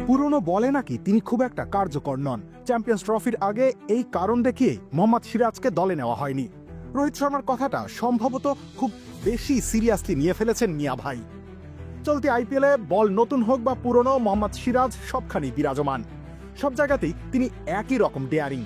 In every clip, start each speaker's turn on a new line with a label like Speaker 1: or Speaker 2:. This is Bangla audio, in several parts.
Speaker 1: পুরনো বলে নাকি তিনি খুব একটা কার্যকর নন। চ্যাম্পিয়ন্স ট্রফির আগে এই কারণ দেখিয়ে মোহাম্মদ সিরাজকে দলে নেওয়া হয়নি। রোহিত শর্মার কথাটা সম্ভবত খুব বেশি সিরিয়াসলি নিয়ে ফেলেছেন মিয়া ভাই। চলতি আইপিএলে বল নতুন হোক বা পুরনো, মোহাম্মদ সিরাজ সবখানি বিরাজমান। সব জায়গাতেই তিনি একই রকম ডেয়ারিং।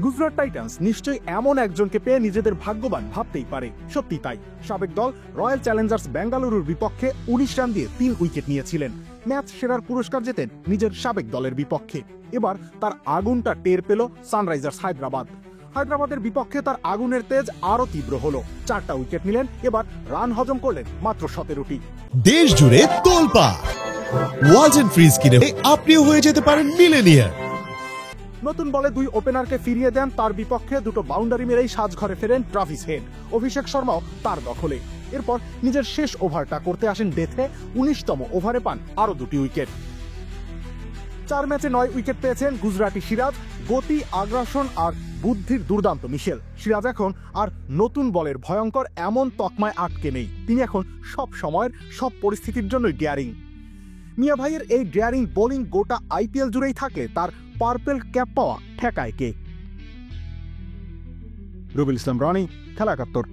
Speaker 1: গুজরাট টাইটান্স নিশ্চয়ই এমন একজনকে পেয়ে নিজেদের ভাগ্যবান ভাবতেই পারে। সত্যি তাই। সাবেক দল রয়্যাল চ্যালেঞ্জার্স বেঙ্গালুরুর বিপক্ষে ১৯ রান দিয়ে ৩ উইকেট নিয়েছিলেন। ম্যাচ সেরার পুরস্কার জেতেন নিজের সাবেক দলের বিপক্ষে। এবার তার আগুনটা টের পেল সানরাইজার্স হায়দ্রাবাদ। হায়দ্রাবাদের বিপক্ষে তার আগুনের তেজ আরো তীব্র হলো। ৪টা উইকেট নিলেন। এবার রান হজম করলেন মাত্র ১৭টি।
Speaker 2: দেশ জুড়ে তোলপাড়। ওয়ালটন ফ্রিজ কিনে আপনিও হয়ে যেতে পারেন মিলেনিয়ার।
Speaker 1: নতুন বলে ২ ওপেনারকে ফিরিয়ে দেন। তার বিপক্ষে দুটো বাউন্ডারি মেরেই সাজঘরে ফেরেন ট্রাভিস হেড। অভিষেক শর্মাও তার দখলে। এরপর নিজের শেষ ওভারটা করতে আসেন ডেথে। ১৯তম ওভারে পান আরো ২টি উইকেট। ৪ ম্যাচে ৯ উইকেট পেয়েছেন গুজরাটি সিরাজ। গতি, আগ্রাসন আর বুদ্ধির দুর্দান্ত মিশেল। সিরাজ এখন আর নতুন বলের ভয়ঙ্কর এমন তকমায় আটকে নেই। তিনি এখন সব সময়ের সব পরিস্থিতির জন্যই ডেয়ারিং। মিয়া ভাইয়ের এই ডেয়ারিং বোলিং গোটা আইপিএল জুড়েই থাকলে তার পার্পেল ক্যাপ পাওয়া ঠেকায় কে? রুবেল ইসলাম রনি, খেলা ৭১।